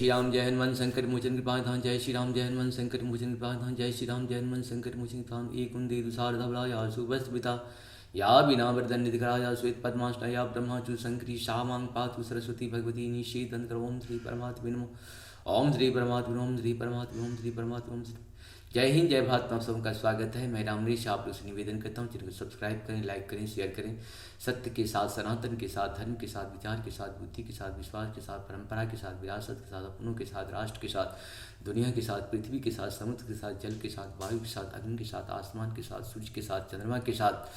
श्री राम जय हनुमान शंकर मोचन कृपाधान। जय श्री राम जय हनुमान शंकर मोचन कृपाधान। जय श्री राम जय हनुमान शंकर मोचन कृपाधान। एक कुंदे दुसार धवला या सुबस्विता या बिना वरदन निधिकरा या श्वेत पद्माष्टा या ब्रह्माचु शंकरी शामांग पातु सरस्वती भगवती निषेधन ओम श्री परमात्मा नमो। ओम श्री परमात्मा ओम श्री परमात्मा ओम श्री परमात्मा ओम श्री। जय हिंद जय भारत। आप सबका स्वागत है। मैं रामनीश आप लोग से निवेदन करता हूँ चैनल को सब्सक्राइब करें, लाइक करें, शेयर करें। सत्य के साथ, सनातन के साथ, धर्म के साथ, विचार के साथ, बुद्धि के साथ, विश्वास के साथ, परंपरा के साथ, विरासत के साथ, अपनों के साथ, राष्ट्र के साथ, दुनिया के साथ, पृथ्वी के साथ, समुद्र के साथ, जल के साथ, वायु के साथ, अग्नि के साथ, आसमान के साथ, सूर्य के साथ, चंद्रमा के साथ,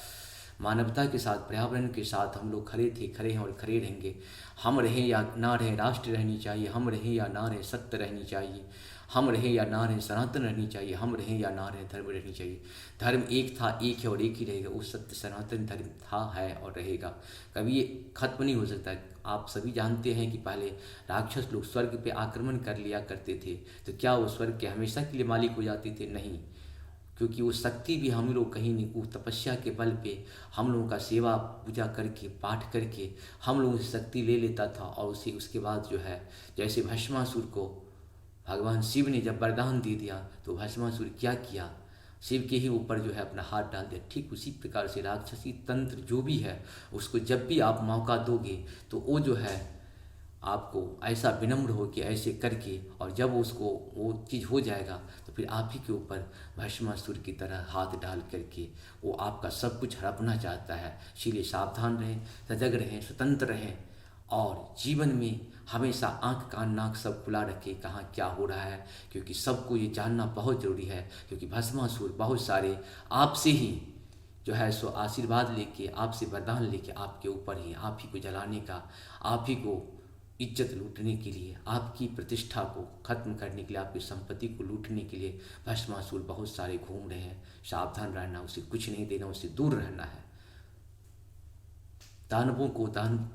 मानवता के साथ, पर्यावरण के साथ हम लोग खड़े थे, खड़े हैं और खड़े रहेंगे। हम रहें या ना रहें, राष्ट्र रहनी चाहिए। हम रहें या ना रहें, सत्य रहनी चाहिए। हम रहें या ना रहें, सनातन रहनी चाहिए। हम रहें या ना रहें, धर्म रहनी चाहिए। धर्म एक था, एक है और एक ही रहेगा। वो सत्य सनातन धर्म था, है और रहेगा। कभी ये खत्म नहीं हो सकता। आप सभी जानते हैं कि पहले राक्षस लोग स्वर्ग पे आक्रमण कर लिया करते थे, तो क्या वो स्वर्ग के हमेशा के लिए मालिक हो जाते थे? नहीं, क्योंकि वो शक्ति भी हम लोग कहीं नहीं, वो तपस्या के बल पे हम लोगों का सेवा पूजा करके, पाठ करके हम लोगों से शक्ति ले लेता था। और उसे उसके बाद जो है, जैसे भस्मासुर को भगवान शिव ने जब वरदान दे दिया तो भस्मासुर क्या किया, शिव के ही ऊपर जो है अपना हाथ डाल दिया। ठीक उसी प्रकार से राक्षसी तंत्र जो भी है, उसको जब भी आप मौका दोगे तो वो जो है आपको ऐसा विनम्र हो के ऐसे करके, और जब उसको वो चीज़ हो जाएगा तो फिर आप ही के ऊपर भस्मासुर की तरह हाथ डाल करके वो आपका सब कुछ हड़पना चाहता है। इसीलिए सावधान रहें, सजग रहें, स्वतंत्र रहें और जीवन में हमेशा आंख कान नाक सब खुला रखें, कहाँ क्या हो रहा है, क्योंकि सबको ये जानना बहुत ज़रूरी है। क्योंकि भस्मासुर बहुत सारे आपसे ही जो है सो आशीर्वाद लेके, आपसे वरदान लेके आपके ऊपर ही, आप ही को जलाने का, आप ही को इज्जत लूटने के लिए, आपकी प्रतिष्ठा को खत्म करने के लिए, आपकी संपत्ति को लूटने के लिए भस्मासुर बहुत सारे घूम रहे हैं। सावधान रहना, उसे कुछ नहीं देना, उससे दूर रहना है। दानवों को, दान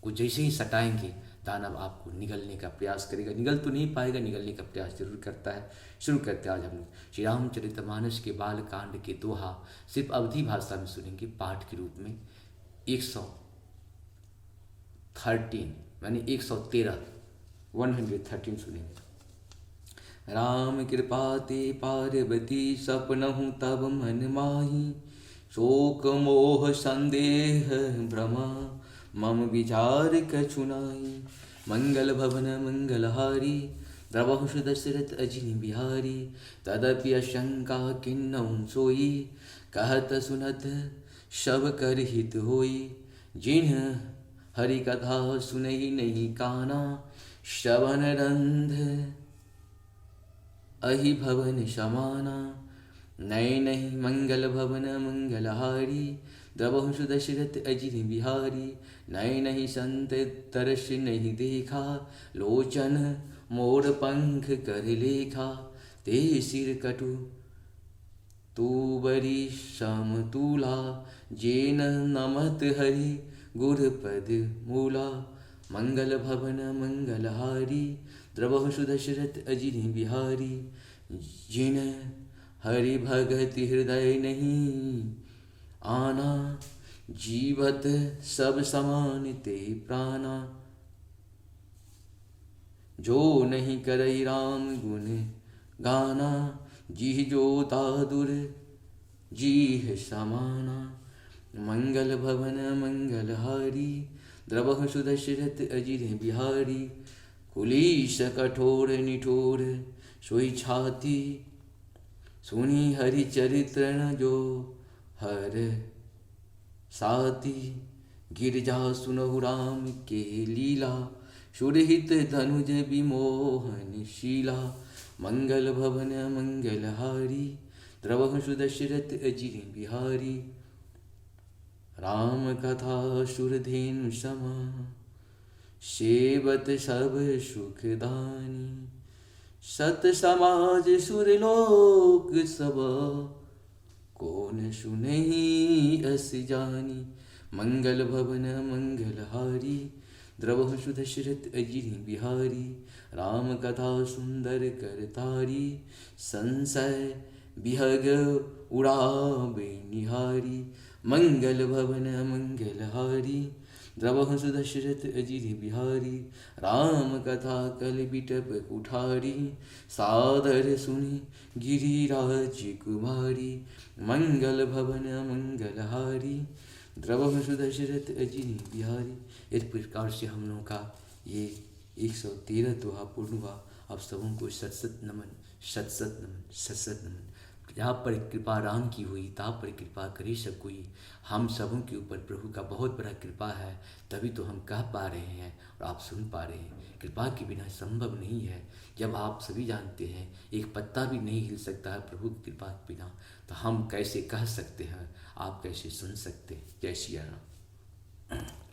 को जैसे ही सटाएंगे, दानव आपको निगलने का प्रयास करेगा। निगल तो नहीं पाएगा, निगलने का प्रयास जरूर करता है। शुरू करते हैं आज हम लोग श्री रामचरितमानस के बाल कांड के दोहा सिर्फ अवधी भाषा में सुनेंगे, पाठ के रूप में 113 यानी 113 113 सुनेंगे। राम कृपा ते पार्वती सपनहु तब मन माही, शोक मोह संदेह भ्रमा मम विचार कछु नाहि। मंगल भवन मंगलहारी द्रवहु दशरथ अजिनि बिहारी, तदपि आशंका किन्नौ सोई, कहत सुनत सब कर हित होई। जिन्ह हरि कथा सुनई नहीं काना, श्रवण रंध अहि भवन समाना। नय नहीं मंगल भवन मंगलहारी, द्रवहु दशरथ अजिनि बिहारी। नय नहीं संत तरस नहीं देखा, लोचन मोर पंख कर लेखा। ते सिर कटु तू बरी समतूला, जेन नमत हरि गुरपद मूला। मंगल भवन मंगलहारी, द्रवहु दशरथ अजिनि बिहारी। जिन हरि भगत हृदय नहीं आना, जीवत सब समान ते प्राणा। जो नहीं करई राम गुण गाना, जिह जो दादुर जीह समाना। मंगल भवन मंगलहारी, द्रवहु दशरथ अजिनि बिहारी। कुलीस कठोर निठोर सोई छाती, सुनी हरि चरित्र न जो हर साथी। गिरजा सुनहु राम के लीला, सुरहित धनुज विमोहन शीला। मंगल भवन मंगलहारी, द्रवहु दशरथ अजिनि बिहारी। राम कथा सुरधेनु समा, सेवत सब सुखदानी। सत समाज सुरलोक सबा, कौन सुनहि अस जानी। मंगल भवन मंगलहारी, द्रवहु दशरथ अजिनि बिहारी। राम कथा सुंदर करतारी, संशय विहग उड़ावे निहारी। मंगल भवन मंगलहारी, द्रवहु सुदशरथ अजिर बिहारी, राम कथा कल बिटप कुठारी, सादर सुनि गिरिराज कुमारी, मंगल भवन मंगलहारी, द्रवहु सुदशरथ अजिर बिहारी। इस प्रकार से हम लोगों का ये 113 दोहा पूर्ण हुआ। आप सबों को सत सत नमन, सत सत नमन, सत सत नमन। जहाँ पर कृपा राम की हुई तहाँ पर कृपा करी सब कोई। हम सबों के ऊपर प्रभु का बहुत बड़ा कृपा है, तभी तो हम कह पा रहे हैं और आप सुन पा रहे हैं। कृपा के बिना संभव नहीं है। जब आप सभी जानते हैं एक पत्ता भी नहीं हिल सकता है प्रभु की कृपा के बिना, तो हम कैसे कह सकते हैं, आप कैसे सुन सकते हैं। जय श्री राम।